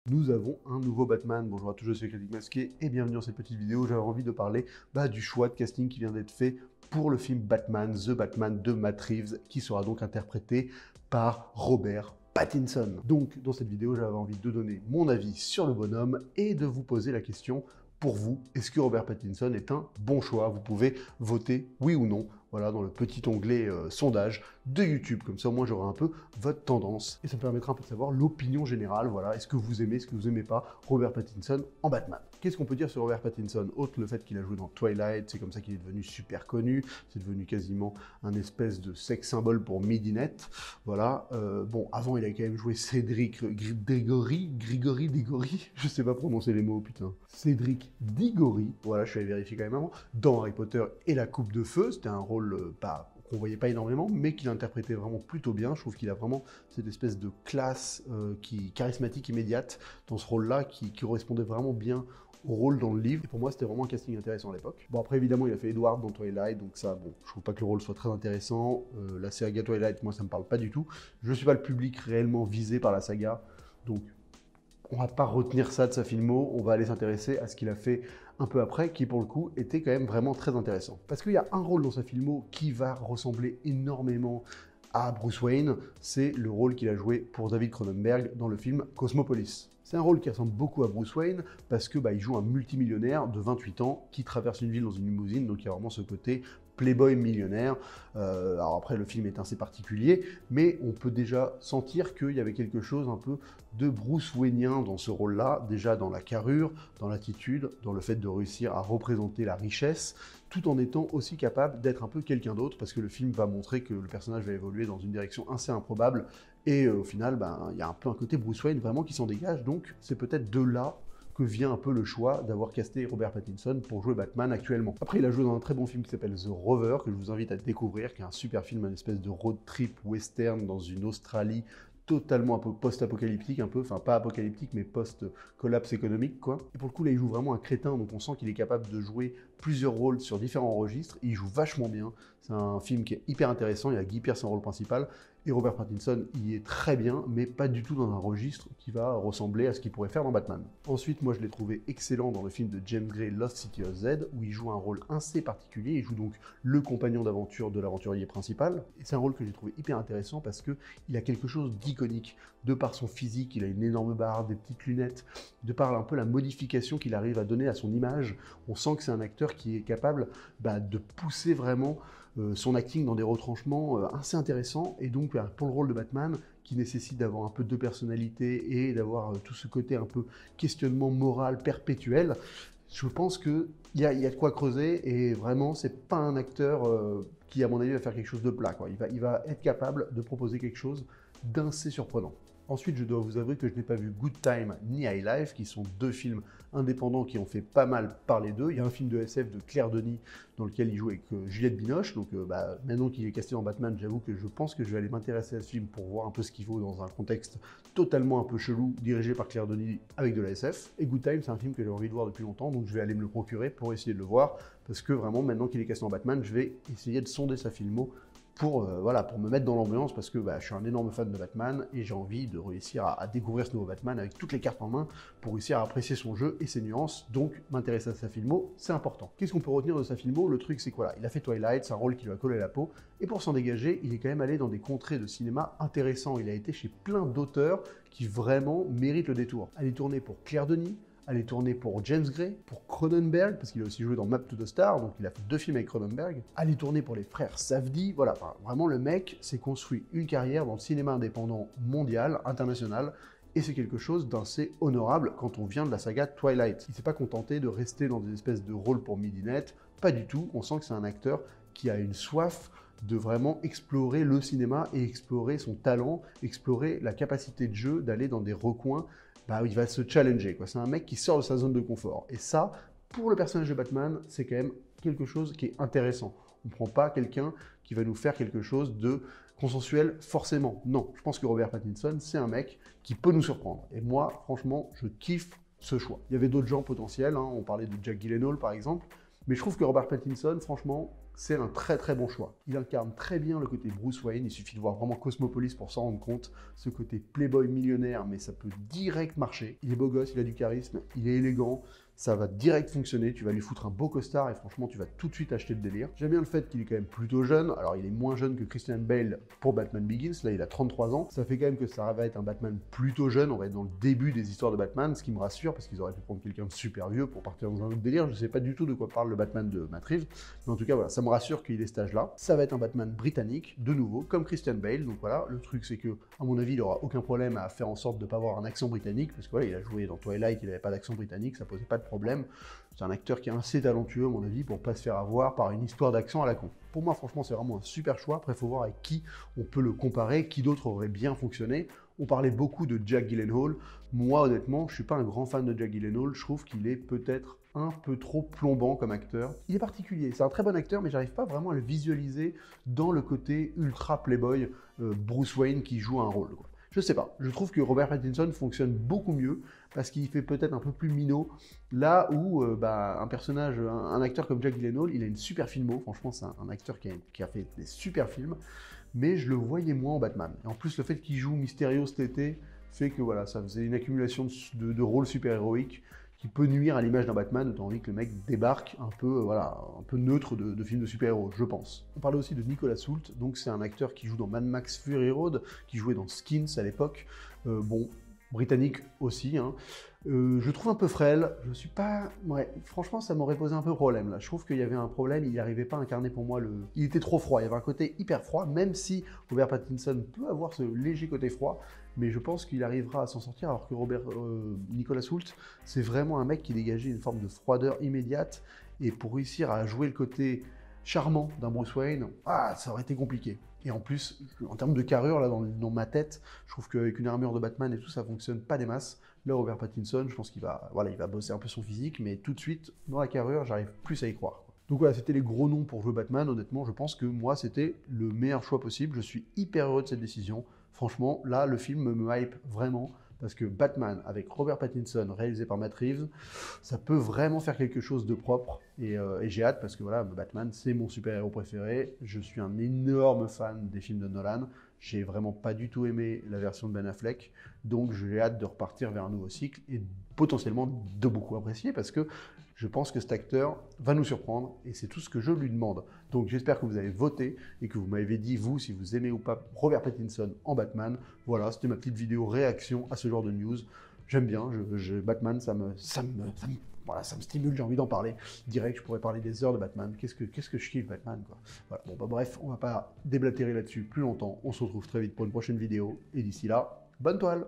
Nous avons un nouveau Batman. Bonjour à tous, je suis Critique Masqué et bienvenue dans cette petite vidéo. J'avais envie de parler du choix de casting qui vient d'être fait pour le film Batman, The Batman de Matt Reeves, qui sera donc interprété par Robert Pattinson. Donc, dans cette vidéo, j'avais envie de donner mon avis sur le bonhomme et de vous poser la question, pour vous, est-ce que Robert Pattinson est un bon choix? Vous pouvez voter oui ou non, voilà, dans le petit onglet sondage de YouTube. Comme ça, au moins, j'aurai un peu votre tendance et ça me permettra un peu de savoir l'opinion générale. Voilà, est-ce que vous aimez, est-ce que vous n'aimez pas Robert Pattinson en Batman? Qu'est-ce qu'on peut dire sur Robert Pattinson? Autre le fait qu'il a joué dans Twilight, c'est comme ça qu'il est devenu super connu, c'est devenu quasiment un espèce de sex symbole pour Midinette. Voilà, bon, avant, il a quand même joué Cédric Diggory, je sais pas prononcer les mots, putain. Cédric Diggory, voilà, je suis allé vérifier quand même avant, dans Harry Potter et la Coupe de Feu, c'était un rôle qu'on voyait pas énormément, mais qu'il interprétait vraiment plutôt bien. Je trouve qu'il a vraiment cette espèce de classe charismatique immédiate dans ce rôle-là qui correspondait vraiment bien au rôle dans le livre. Et pour moi, c'était vraiment un casting intéressant à l'époque. Bon, après, évidemment, il a fait Edward dans Twilight, donc ça, bon, je trouve pas que le rôle soit très intéressant. La saga Twilight, moi, ça me parle pas du tout. Je suis pas le public réellement visé par la saga, donc on va pas retenir ça de sa filmo, on va aller s'intéresser à ce qu'il a fait un peu après, qui pour le coup était quand même vraiment très intéressant. Parce qu'il y a un rôle dans sa filmo qui va ressembler énormément à Bruce Wayne, c'est le rôle qu'il a joué pour David Cronenberg dans le film Cosmopolis. C'est un rôle qui ressemble beaucoup à Bruce Wayne parce que il joue un multimillionnaire de 28 ans qui traverse une ville dans une limousine, donc il y a vraiment ce côté playboy millionnaire. Alors après, le film est assez particulier, mais on peut déjà sentir qu'il y avait quelque chose un peu de Bruce Wayneien dans ce rôle-là, déjà dans la carrure, dans l'attitude, dans le fait de réussir à représenter la richesse, tout en étant aussi capable d'être un peu quelqu'un d'autre, parce que le film va montrer que le personnage va évoluer dans une direction assez improbable, et au final, il y a un peu un côté Bruce Wayne vraiment qui s'en dégage, donc c'est peut-être de là que vient un peu le choix d'avoir casté Robert Pattinson pour jouer Batman actuellement. Après, il a joué dans un très bon film qui s'appelle The Rover, que je vous invite à découvrir, qui est un super film, une espèce de road trip western dans une Australie totalement un peu post-apocalyptique, un peu, enfin pas apocalyptique, mais post-collapse économique, quoi. Et pour le coup, là, il joue vraiment un crétin, donc on sent qu'il est capable de jouer plusieurs rôles sur différents registres, et il joue vachement bien. C'est un film qui est hyper intéressant, il y a Guy Pearce en rôle principal, et Robert Pattinson y est très bien, mais pas du tout dans un registre qui va ressembler à ce qu'il pourrait faire dans Batman. Ensuite, moi je l'ai trouvé excellent dans le film de James Gray, Lost City of Z, où il joue un rôle assez particulier, il joue donc le compagnon d'aventure de l'aventurier principal, et c'est un rôle que j'ai trouvé hyper intéressant parce qu'il a quelque chose d'iconique, de par son physique, il a une énorme barre, des petites lunettes, de par un peu la modification qu'il arrive à donner à son image, on sent que c'est un acteur qui est capable de pousser vraiment son acting dans des retranchements assez intéressants, et donc pour le rôle de Batman, qui nécessite d'avoir un peu de personnalité et d'avoir tout ce côté un peu questionnement moral perpétuel, je pense qu'il y a de quoi creuser, et vraiment, c'est pas un acteur qui, à mon avis, va faire quelque chose de plat, quoi. Il va être capable de proposer quelque chose d'assez surprenant. Ensuite, je dois vous avouer que je n'ai pas vu Good Time ni High Life, qui sont deux films indépendants qui ont fait pas mal parler d'eux. Il y a un film de SF de Claire Denis dans lequel il joue avec Juliette Binoche. Donc maintenant qu'il est casté en Batman, j'avoue que je pense que je vais aller m'intéresser à ce film pour voir un peu ce qu'il vaut dans un contexte totalement un peu chelou, dirigé par Claire Denis avec de la SF. Et Good Time, c'est un film que j'ai envie de voir depuis longtemps, donc je vais aller me le procurer pour essayer de le voir, parce que vraiment, maintenant qu'il est casté en Batman, je vais essayer de sonder sa filmo pour me mettre dans l'ambiance, parce que je suis un énorme fan de Batman et j'ai envie de réussir à découvrir ce nouveau Batman avec toutes les cartes en main pour réussir à apprécier son jeu et ses nuances. Donc m'intéresser à sa filmo, c'est important. Qu'est-ce qu'on peut retenir de sa filmo? Le truc, c'est quoi? Il a fait Twilight, c'est un rôle qui lui a collé à la peau, et pour s'en dégager, il est quand même allé dans des contrées de cinéma intéressants. Il a été chez plein d'auteurs qui vraiment méritent le détour. Aller tourner pour Claire Denis, aller tourner pour James Gray, pour Cronenberg, parce qu'il a aussi joué dans Map to the Star, donc il a fait deux films avec Cronenberg, aller tourner pour les frères Safdie, voilà, vraiment le mec s'est construit une carrière dans le cinéma indépendant mondial, international, et c'est quelque chose d'assez honorable quand on vient de la saga Twilight. Il s'est pas contenté de rester dans des espèces de rôles pour Midinette, pas du tout, on sent que c'est un acteur qui a une soif de vraiment explorer le cinéma et explorer son talent, explorer la capacité de jeu, d'aller dans des recoins il va se challenger, quoi. C'est un mec qui sort de sa zone de confort. Et ça, pour le personnage de Batman, c'est quand même quelque chose qui est intéressant. On ne prend pas quelqu'un qui va nous faire quelque chose de consensuel forcément. Non, je pense que Robert Pattinson, c'est un mec qui peut nous surprendre. Et moi, franchement, je kiffe ce choix. Il y avait d'autres gens potentiels, hein. On parlait de Jack Gyllenhaal, par exemple. Mais je trouve que Robert Pattinson, franchement, c'est un très très bon choix. Il incarne très bien le côté Bruce Wayne, il suffit de voir vraiment Cosmopolis pour s'en rendre compte. Ce côté playboy millionnaire, mais ça peut direct marcher. Il est beau gosse, il a du charisme, il est élégant, ça va direct fonctionner, tu vas lui foutre un beau costard et franchement tu vas tout de suite acheter le délire. J'aime bien le fait qu'il est quand même plutôt jeune, alors il est moins jeune que Christian Bale pour Batman Begins, là il a 33 ans, ça fait quand même que ça va être un Batman plutôt jeune, on va être dans le début des histoires de Batman, ce qui me rassure parce qu'ils auraient pu prendre quelqu'un de super vieux pour partir dans un autre délire, je sais pas du tout de quoi parle le Batman de Matt Reeves, mais en tout cas voilà, ça me rassure qu'il ait cet âge-là. Ça va être un Batman britannique, de nouveau, comme Christian Bale, donc voilà, le truc c'est que, à mon avis, il aura aucun problème à faire en sorte de ne pas avoir un accent britannique, parce que voilà, il a joué dans Twilight, il n'avait pas d'accent britannique, ça posait pas de problème. C'est un acteur qui est assez talentueux, à mon avis, pour pas se faire avoir par une histoire d'accent à la con. Pour moi, franchement, c'est vraiment un super choix. Après, il faut voir avec qui on peut le comparer, qui d'autre aurait bien fonctionné. On parlait beaucoup de Jack Gyllenhaal. Moi, honnêtement, je suis pas un grand fan de Jack Gyllenhaal. Je trouve qu'il est peut-être un peu trop plombant comme acteur. Il est particulier, c'est un très bon acteur, mais j'arrive pas vraiment à le visualiser dans le côté ultra playboy Bruce Wayne qui joue un rôle, quoi. Je sais pas, je trouve que Robert Pattinson fonctionne beaucoup mieux parce qu'il fait peut-être un peu plus minot, là où un personnage, un acteur comme Jack Gyllenhaal, il a une super filmo, franchement c'est un acteur qui a fait des super films, mais je le voyais moins en Batman. Et en plus le fait qu'il joue Mysterio cet été fait que voilà, ça faisait une accumulation de rôles super-héroïques qui peut nuire à l'image d'un Batman, autant envie que le mec débarque un peu, voilà, un peu neutre de films de super-héros, je pense. On parlait aussi de Nicolas Hoult, donc c'est un acteur qui joue dans Mad Max Fury Road, qui jouait dans Skins à l'époque, bon, britannique aussi, hein. Je trouve un peu frêle, je suis pas... Ouais, franchement, ça m'aurait posé un peu problème, là. Je trouve qu'il y avait un problème, il n'arrivait pas à incarner pour moi le... Il était trop froid, il y avait un côté hyper froid, même si Robert Pattinson peut avoir ce léger côté froid, mais je pense qu'il arrivera à s'en sortir, alors que Nicolas Hoult, c'est vraiment un mec qui dégageait une forme de froideur immédiate, et pour réussir à jouer le côté charmant d'un Bruce Wayne, ça aurait été compliqué. Et en plus, en termes de carrure, là, dans ma tête, je trouve qu'avec une armure de Batman et tout, ça fonctionne pas des masses. Là, Robert Pattinson, je pense qu'il va, voilà, il va bosser un peu son physique, mais tout de suite, dans la carrure, j'arrive plus à y croire. Donc voilà, c'était les gros noms pour jouer Batman. Honnêtement, je pense que moi, c'était le meilleur choix possible. Je suis hyper heureux de cette décision. Franchement, là, le film me hype vraiment. Parce que Batman, avec Robert Pattinson, réalisé par Matt Reeves, ça peut vraiment faire quelque chose de propre. Et j'ai hâte parce que voilà, Batman, c'est mon super-héros préféré. Je suis un énorme fan des films de Nolan. J'ai vraiment pas du tout aimé la version de Ben Affleck. Donc j'ai hâte de repartir vers un nouveau cycle et potentiellement de beaucoup apprécier parce que je pense que cet acteur va nous surprendre et c'est tout ce que je lui demande. Donc j'espère que vous avez voté et que vous m'avez dit, vous, si vous aimez ou pas Robert Pattinson en Batman. Voilà, c'était ma petite vidéo réaction à ce genre de news. J'aime bien, Batman, ça me stimule, j'ai envie d'en parler. Direct, je pourrais parler des heures de Batman. Qu'est-ce que je kiffe Batman, quoi. Voilà. Bon, bref, on va pas déblatérer là-dessus plus longtemps. On se retrouve très vite pour une prochaine vidéo. Et d'ici là, bonne toile!